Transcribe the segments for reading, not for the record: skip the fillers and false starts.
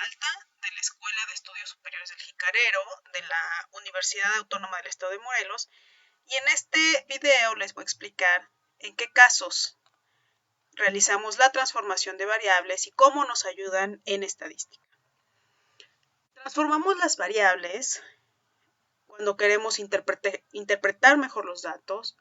Peralta, de la Escuela de Estudios Superiores del Jicarero, de la Universidad Autónoma del Estado de Morelos, y en este video les voy a explicar en qué casos realizamos la transformación de variables y cómo nos ayudan en estadística. Transformamos las variables cuando queremos interpretar mejor los datos,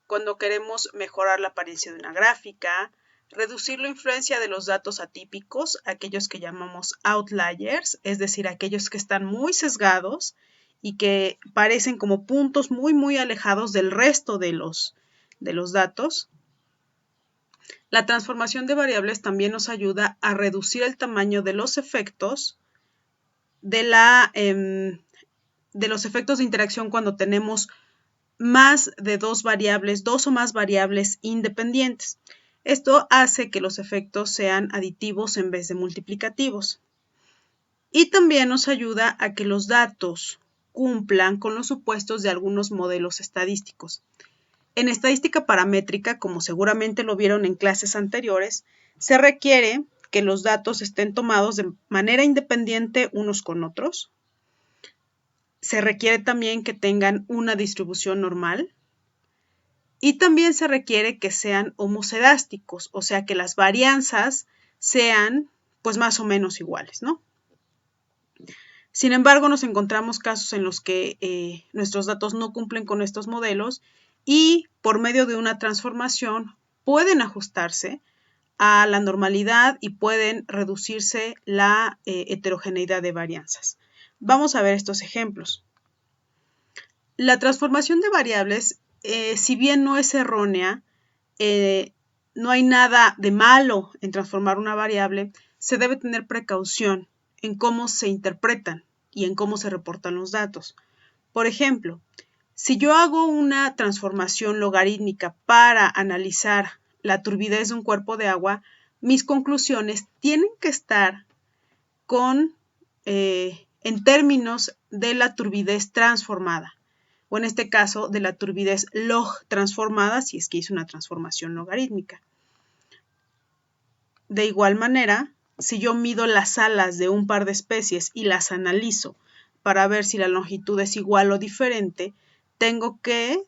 cuando queremos mejorar la apariencia de una gráfica, reducir la influencia de los datos atípicos, aquellos que llamamos outliers, es decir, aquellos que están muy sesgados y que parecen como puntos muy alejados del resto de los datos. La transformación de variables también nos ayuda a reducir el tamaño de los efectos de los efectos de interacción cuando tenemos más de dos o más variables independientes. Esto hace que los efectos sean aditivos en vez de multiplicativos. Y también nos ayuda a que los datos cumplan con los supuestos de algunos modelos estadísticos. En estadística paramétrica, como seguramente lo vieron en clases anteriores, se requiere que los datos estén tomados de manera independiente unos con otros. Se requiere también que tengan una distribución normal. Y también se requiere que sean homocedásticos, o sea que las varianzas sean pues más o menos iguales, ¿no? Sin embargo, nos encontramos casos en los que nuestros datos no cumplen con estos modelos y por medio de una transformación pueden ajustarse a la normalidad y pueden reducirse la heterogeneidad de varianzas. Vamos a ver estos ejemplos. La transformación de variables, si bien no es errónea, no hay nada de malo en transformar una variable, se debe tener precaución en cómo se interpretan y en cómo se reportan los datos. Por ejemplo, si yo hago una transformación logarítmica para analizar la turbidez de un cuerpo de agua, mis conclusiones tienen que estar en términos de la turbidez transformada, o en este caso de la turbidez log transformada, si es que hice una transformación logarítmica. De igual manera, si yo mido las alas de un par de especies y las analizo para ver si la longitud es igual o diferente, tengo que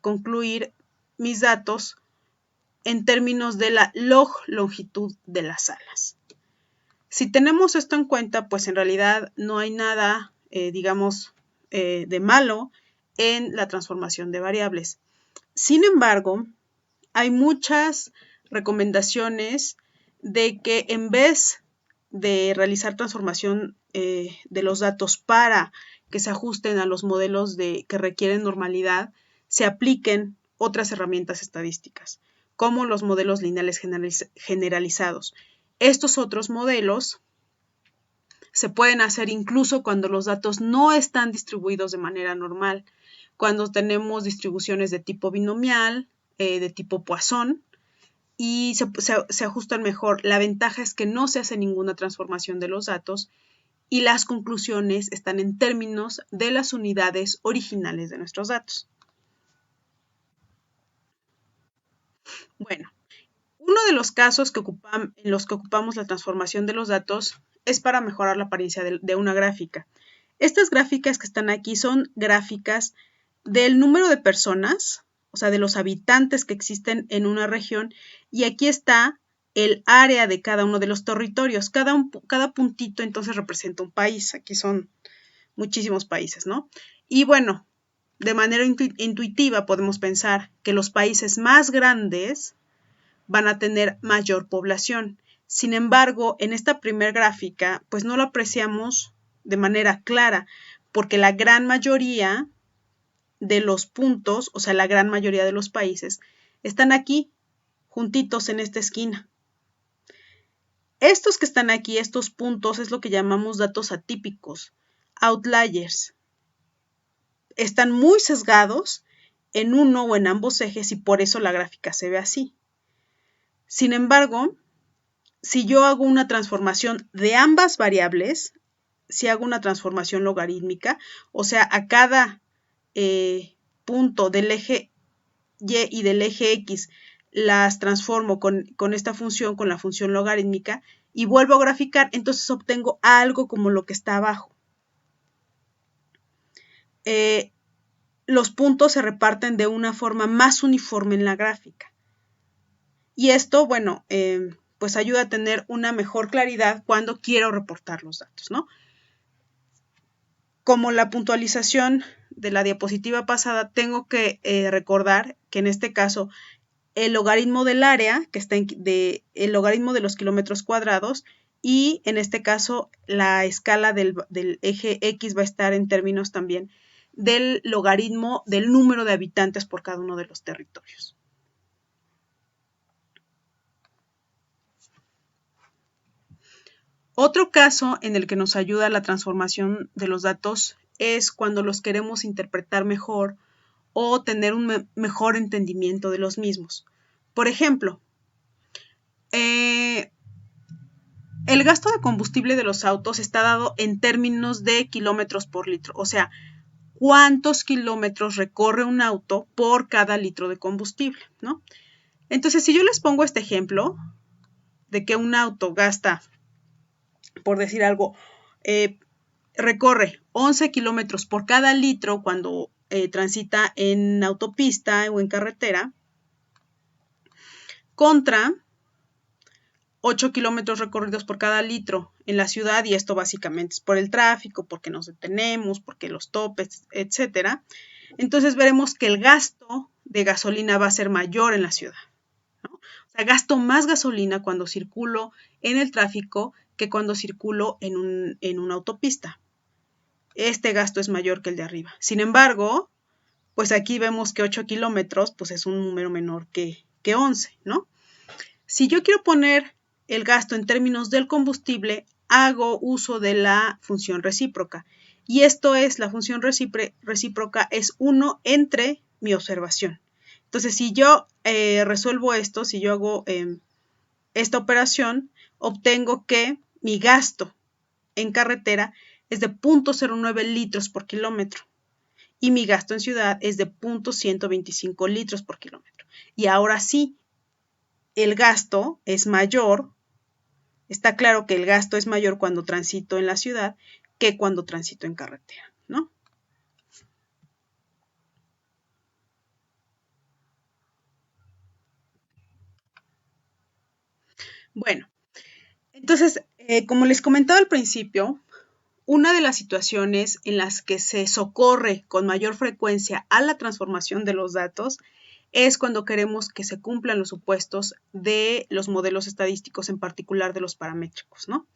concluir mis datos en términos de la log longitud de las alas. Si tenemos esto en cuenta, pues en realidad no hay nada, de malo en la transformación de variables. Sin embargo, hay muchas recomendaciones de que en vez de realizar transformación de los datos para que se ajusten a los modelos que requieren normalidad, se apliquen otras herramientas estadísticas, como los modelos lineales generalizados. Estos otros modelos se pueden hacer incluso cuando los datos no están distribuidos de manera normal, cuando tenemos distribuciones de tipo binomial, de tipo Poisson, y se ajustan mejor. La ventaja es que no se hace ninguna transformación de los datos y las conclusiones están en términos de las unidades originales de nuestros datos. Bueno, uno de los casos en los que ocupamos la transformación de los datos es para mejorar la apariencia de una gráfica. Estas gráficas que están aquí son gráficas del número de personas, o sea, de los habitantes que existen en una región, y aquí está el área de cada uno de los territorios. Cada puntito entonces representa un país. Aquí son muchísimos países, ¿no? Y bueno, de manera intuitiva podemos pensar que los países más grandes van a tener mayor población. Sin embargo, en esta primera gráfica, pues no lo apreciamos de manera clara, porque la gran mayoría de los puntos, o sea, la gran mayoría de los países, están aquí, juntitos en esta esquina. Estos que están aquí, estos puntos, es lo que llamamos datos atípicos, outliers. Están muy sesgados en uno o en ambos ejes y por eso la gráfica se ve así. Sin embargo, si yo hago una transformación de ambas variables, si hago una transformación logarítmica, o sea, a cada punto del eje Y y del eje X las transformo con esta función, con la función logarítmica, y vuelvo a graficar, entonces obtengo algo como lo que está abajo. Los puntos se reparten de una forma más uniforme en la gráfica. Y esto, bueno, pues ayuda a tener una mejor claridad cuando quiero reportar los datos, ¿no? Como la puntualización de la diapositiva pasada, tengo que recordar que en este caso el logaritmo del área, que está el logaritmo de los kilómetros cuadrados, y en este caso la escala del eje X va a estar en términos también del logaritmo del número de habitantes por cada uno de los territorios. Otro caso en el que nos ayuda la transformación de los datos es cuando los queremos interpretar mejor o tener un mejor entendimiento de los mismos. Por ejemplo, el gasto de combustible de los autos está dado en términos de kilómetros por litro, o sea, cuántos kilómetros recorre un auto por cada litro de combustible, ¿no? Entonces, si yo les pongo este ejemplo de que un auto gasta, por decir algo, recorre 11 kilómetros por cada litro cuando transita en autopista o en carretera, contra 8 kilómetros recorridos por cada litro en la ciudad, y esto básicamente es por el tráfico, porque nos detenemos, porque los topes, etcétera. Entonces veremos que el gasto de gasolina va a ser mayor en la ciudad, ¿no? O sea, gasto más gasolina cuando circulo en el tráfico que cuando circulo en una autopista. Este gasto es mayor que el de arriba. Sin embargo, pues aquí vemos que 8 kilómetros pues es un número menor que 11, ¿no? Si yo quiero poner el gasto en términos del combustible, hago uso de la función recíproca. Y esto es, la función recíproca es 1 entre mi observación. Entonces, si yo resuelvo esto, si yo hago esta operación, obtengo que mi gasto en carretera es de 0.09 litros por kilómetro y mi gasto en ciudad es de 0.125 litros por kilómetro. Y ahora sí, el gasto es mayor, está claro que el gasto es mayor cuando transito en la ciudad que cuando transito en carretera, ¿no? Bueno, entonces, como les comentaba al principio, una de las situaciones en las que se socorre con mayor frecuencia a la transformación de los datos es cuando queremos que se cumplan los supuestos de los modelos estadísticos, en particular de los paramétricos, ¿no?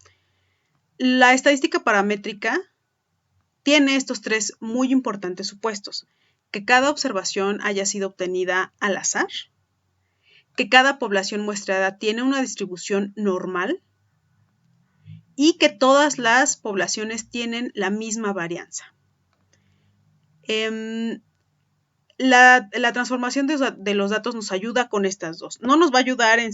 La estadística paramétrica tiene estos tres muy importantes supuestos: que cada observación haya sido obtenida al azar, que cada población muestrada tiene una distribución normal y que todas las poblaciones tienen la misma varianza. La transformación de los datos nos ayuda con estas dos. No nos va a ayudar en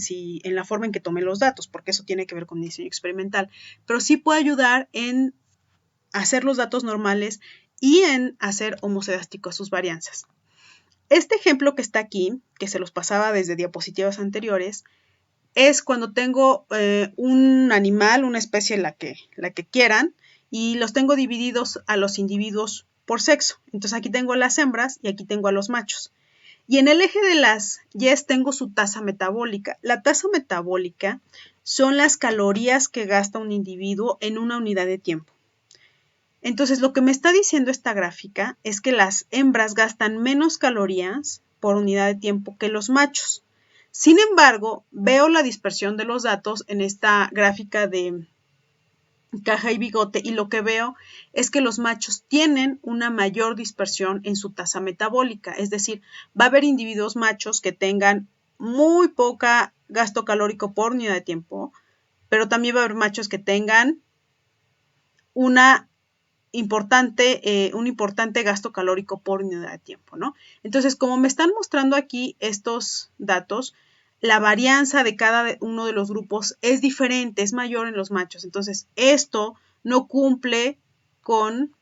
la forma en que tome los datos, porque eso tiene que ver con diseño experimental, pero sí puede ayudar en hacer los datos normales y en hacer homocedásticos sus varianzas. Este ejemplo que está aquí, que se los pasaba desde diapositivas anteriores, es cuando tengo un animal, una especie la que quieran, y los tengo divididos a los individuos por sexo. Entonces aquí tengo las hembras y aquí tengo a los machos. Y en el eje de las Y tengo su tasa metabólica. La tasa metabólica son las calorías que gasta un individuo en una unidad de tiempo. Entonces, lo que me está diciendo esta gráfica es que las hembras gastan menos calorías por unidad de tiempo que los machos. Sin embargo, veo la dispersión de los datos en esta gráfica de caja y bigote, y lo que veo es que los machos tienen una mayor dispersión en su tasa metabólica. Es decir, va a haber individuos machos que tengan muy poca gasto calórico por unidad de tiempo, pero también va a haber machos que tengan un importante gasto calórico por unidad de tiempo, ¿no? Entonces, como me están mostrando aquí estos datos, la varianza de cada uno de los grupos es diferente, es mayor en los machos. Entonces, esto no cumple con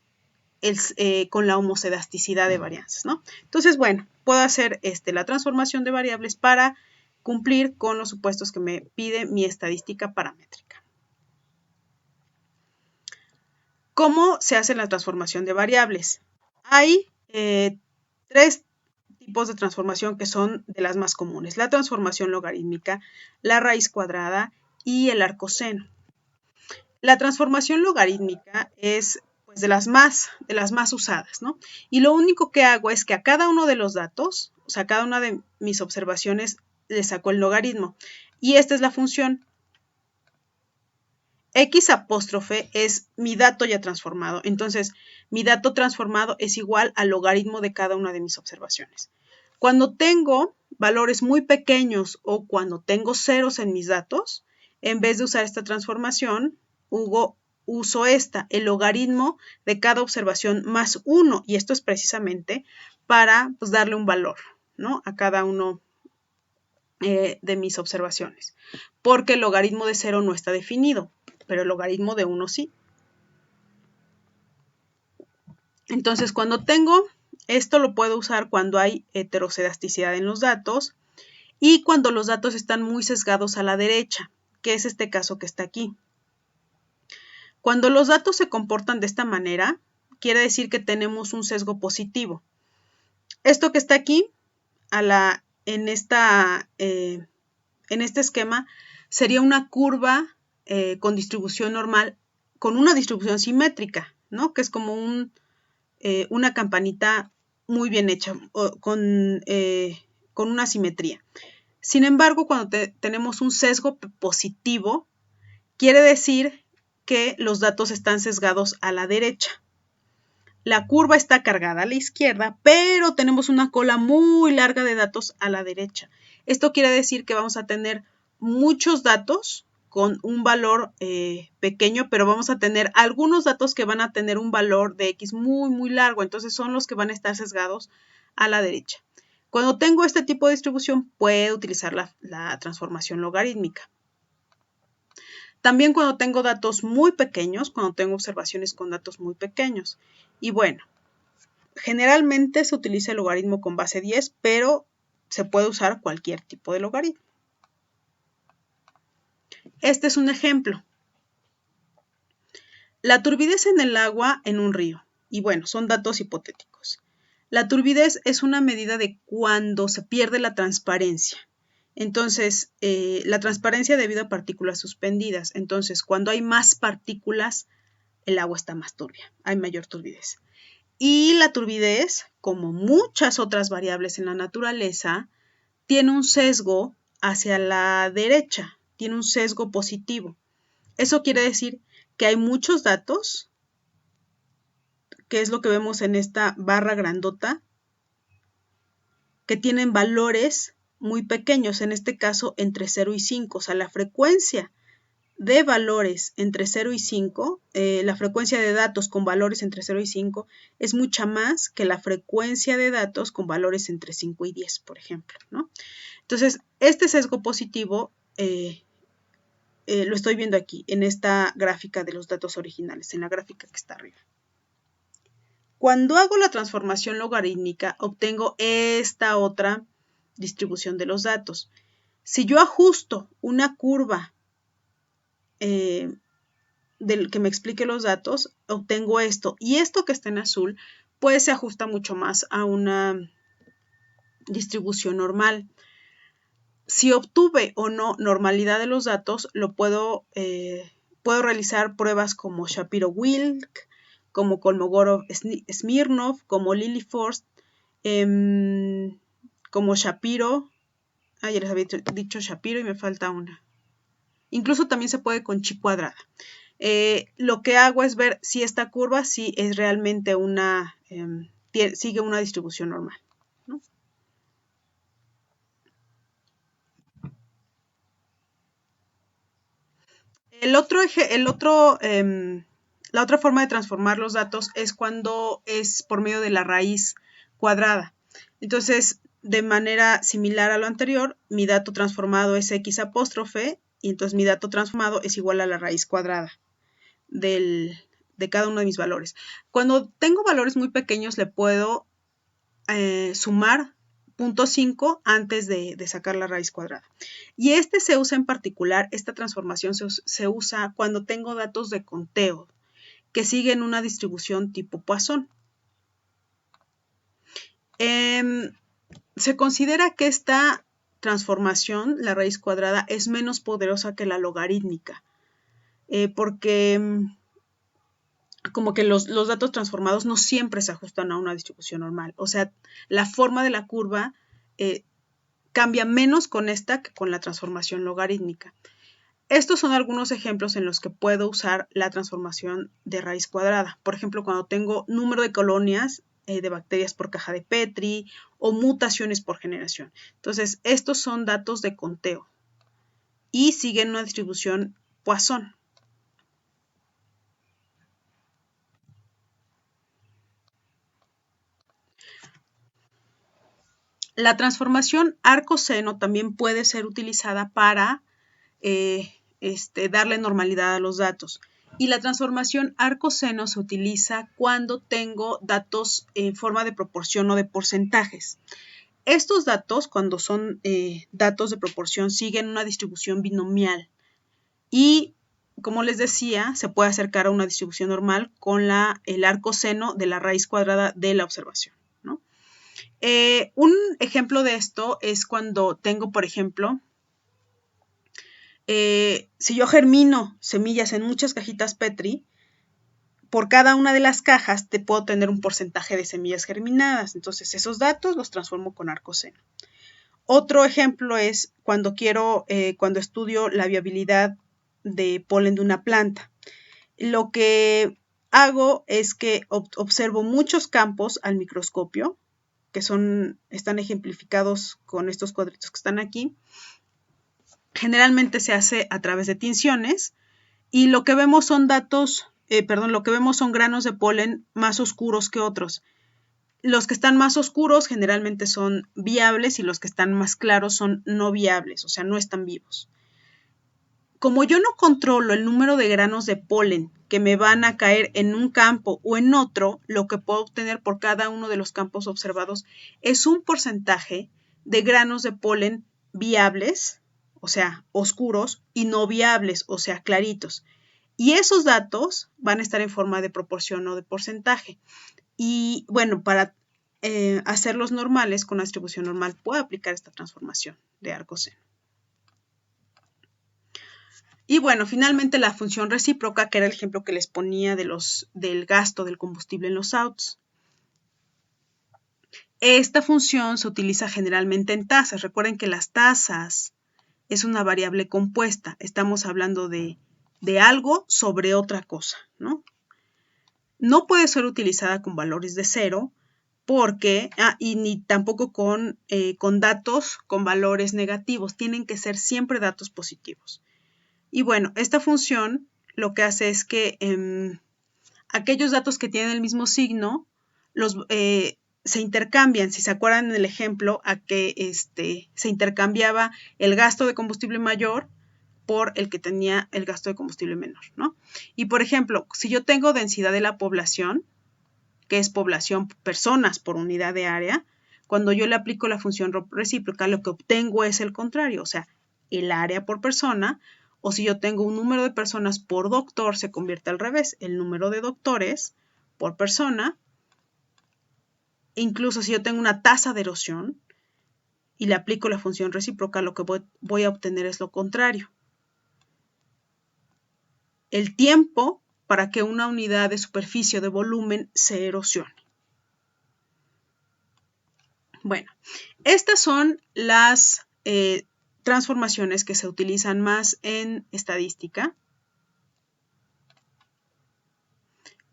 la homocedasticidad de varianzas, ¿no? Entonces, bueno, puedo hacer la transformación de variables para cumplir con los supuestos que me pide mi estadística paramétrica. ¿Cómo se hace la transformación de variables? Hay tres tipos de transformación que son de las más comunes: la transformación logarítmica, la raíz cuadrada y el arcoseno. La transformación logarítmica es pues, de las más usadas, ¿no? Y lo único que hago es que a cada uno de los datos, o sea, a cada una de mis observaciones, le saco el logaritmo. Y esta es la función. X apóstrofe es mi dato ya transformado. Entonces, mi dato transformado es igual al logaritmo de cada una de mis observaciones. Cuando tengo valores muy pequeños o cuando tengo ceros en mis datos, en vez de usar esta transformación, uso el logaritmo de cada observación más 1. Y esto es precisamente para pues, darle un valor, ¿no? A cada uno de mis observaciones. Porque el logaritmo de 0 no está definido, pero el logaritmo de 1 sí. Entonces, cuando tengo esto, lo puedo usar cuando hay heterocedasticidad en los datos y cuando los datos están muy sesgados a la derecha, que es este caso que está aquí. Cuando los datos se comportan de esta manera, quiere decir que tenemos un sesgo positivo. Esto que está aquí, en este esquema, sería una curva con distribución normal, con una distribución simétrica, ¿no? Que es como una campanita muy bien hecha, con una simetría. Sin embargo, cuando tenemos un sesgo positivo, quiere decir que los datos están sesgados a la derecha. La curva está cargada a la izquierda, pero tenemos una cola muy larga de datos a la derecha. Esto quiere decir que vamos a tener muchos datos con un valor pequeño, pero vamos a tener algunos datos que van a tener un valor de X muy, muy largo. Entonces son los que van a estar sesgados a la derecha. Cuando tengo este tipo de distribución, puedo utilizar la transformación logarítmica. También cuando tengo datos muy pequeños, cuando tengo observaciones con datos muy pequeños. Y bueno, generalmente se utiliza el logaritmo con base 10, pero se puede usar cualquier tipo de logaritmo. Este es un ejemplo. La turbidez en el agua en un río. Y bueno, son datos hipotéticos. La turbidez es una medida de cuando se pierde la transparencia. Entonces, la transparencia debido a partículas suspendidas. Entonces, cuando hay más partículas, el agua está más turbia, hay mayor turbidez. Y la turbidez, como muchas otras variables en la naturaleza, tiene un sesgo hacia la derecha, tiene un sesgo positivo. Eso quiere decir que hay muchos datos, que es lo que vemos en esta barra grandota, que tienen valores muy pequeños, en este caso entre 0 y 5, o sea, la frecuencia de valores entre 0 y 5, la frecuencia de datos con valores entre 0 y 5 es mucha más que la frecuencia de datos con valores entre 5 y 10, por ejemplo, ¿no? Entonces, este sesgo positivo lo estoy viendo aquí, en esta gráfica de los datos originales, en la gráfica que está arriba. Cuando hago la transformación logarítmica, obtengo esta otra distribución de los datos. Si yo ajusto una curva del que me explique los datos, obtengo esto. Y esto que está en azul, pues se ajusta mucho más a una distribución normal. Si obtuve o no normalidad de los datos, puedo realizar pruebas como Shapiro-Wilk, como Kolmogorov-Smirnov, como Lilliefors, como Shapiro. Ya les había dicho Shapiro y me falta una. Incluso también se puede con chi cuadrada. Lo que hago es ver si esta curva sí es realmente sigue una distribución normal, ¿no? La otra forma de transformar los datos es cuando es por medio de la raíz cuadrada. Entonces, de manera similar a lo anterior, mi dato transformado es X apóstrofe y entonces mi dato transformado es igual a la raíz cuadrada de cada uno de mis valores. Cuando tengo valores muy pequeños, le puedo sumar 0.5 antes de sacar la raíz cuadrada. Y se usa en particular, esta transformación se usa cuando tengo datos de conteo que siguen una distribución tipo Poisson. Se considera que esta transformación, la raíz cuadrada, es menos poderosa que la logarítmica, porque como que los datos transformados no siempre se ajustan a una distribución normal. O sea, la forma de la curva cambia menos con esta que con la transformación logarítmica. Estos son algunos ejemplos en los que puedo usar la transformación de raíz cuadrada. Por ejemplo, cuando tengo número de colonias de bacterias por caja de Petri o mutaciones por generación. Entonces, estos son datos de conteo y siguen una distribución Poisson. La transformación arco-seno también puede ser utilizada para darle normalidad a los datos. Y la transformación arco-seno se utiliza cuando tengo datos en forma de proporción o de porcentajes. Estos datos, cuando son datos de proporción, siguen una distribución binomial. Y, como les decía, se puede acercar a una distribución normal con el arco-seno de la raíz cuadrada de la observación, ¿no? Un ejemplo de esto es cuando tengo, por ejemplo, si yo germino semillas en muchas cajitas Petri, por cada una de las cajas te puedo tener un porcentaje de semillas germinadas. Entonces, esos datos los transformo con arco-seno. Otro ejemplo es cuando estudio la viabilidad de polen de una planta. Lo que hago es que observo muchos campos al microscopio, que están ejemplificados con estos cuadritos que están aquí. Generalmente se hace a través de tinciones y lo que vemos son granos de polen más oscuros que otros. Los que están más oscuros generalmente son viables y los que están más claros son no viables, o sea, no están vivos. Como yo no controlo el número de granos de polen que me van a caer en un campo o en otro, lo que puedo obtener por cada uno de los campos observados es un porcentaje de granos de polen viables, o sea, oscuros, y no viables, o sea, claritos. Y esos datos van a estar en forma de proporción o de porcentaje. Y bueno, para hacerlos normales con la distribución normal, puedo aplicar esta transformación de arco-seno. Y bueno, finalmente la función recíproca, que era el ejemplo que les ponía del gasto del combustible en los autos. Esta función se utiliza generalmente en tasas. Recuerden que las tasas es una variable compuesta. Estamos hablando de algo sobre otra cosa, ¿no? No puede ser utilizada con valores de cero y ni tampoco con datos con valores negativos. Tienen que ser siempre datos positivos. Y bueno, esta función lo que hace es que aquellos datos que tienen el mismo signo se intercambian. Si se acuerdan en el ejemplo, a que se intercambiaba el gasto de combustible mayor por el que tenía el gasto de combustible menor, ¿no? Y por ejemplo, si yo tengo densidad de la población, que es población personas por unidad de área, cuando yo le aplico la función recíproca, lo que obtengo es el contrario, o sea, el área por persona, o si yo tengo un número de personas por doctor, se convierte al revés, el número de doctores por persona. Incluso si yo tengo una tasa de erosión y le aplico la función recíproca, lo que voy a obtener es lo contrario. El tiempo para que una unidad de superficie o de volumen se erosione. Bueno, estas son las transformaciones que se utilizan más en estadística.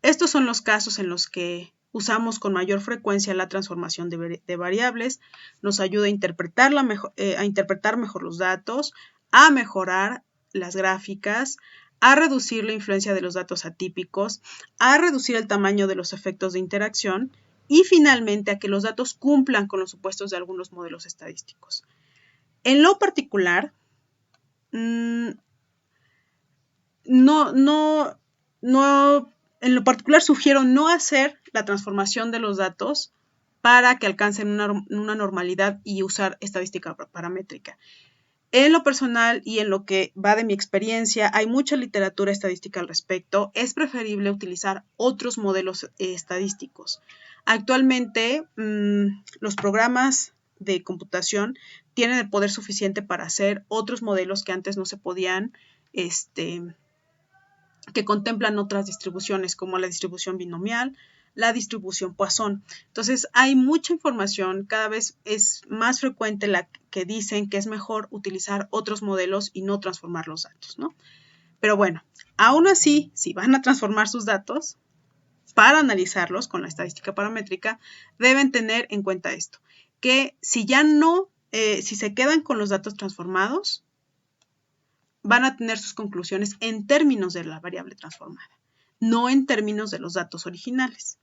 Estos son los casos en los que usamos con mayor frecuencia la transformación de variables. Nos ayuda a interpretar mejor los datos, a mejorar las gráficas, a reducir la influencia de los datos atípicos, a reducir el tamaño de los efectos de interacción y finalmente a que los datos cumplan con los supuestos de algunos modelos estadísticos. En lo particular, sugiero no hacer la transformación de los datos para que alcancen una normalidad y usar estadística paramétrica. En lo personal y en lo que va de mi experiencia, hay mucha literatura estadística al respecto. Es preferible utilizar otros modelos estadísticos. Actualmente, los programas de computación tienen el poder suficiente para hacer otros modelos que antes no se podían, que contemplan otras distribuciones como la distribución binomial, la distribución Poisson. Entonces hay mucha información, cada vez es más frecuente la que dicen que es mejor utilizar otros modelos y no transformar los datos, ¿no? Pero bueno, aún así, si van a transformar sus datos, para analizarlos con la estadística paramétrica, deben tener en cuenta esto, que si ya no, si se quedan con los datos transformados, van a tener sus conclusiones en términos de la variable transformada, no en términos de los datos originales.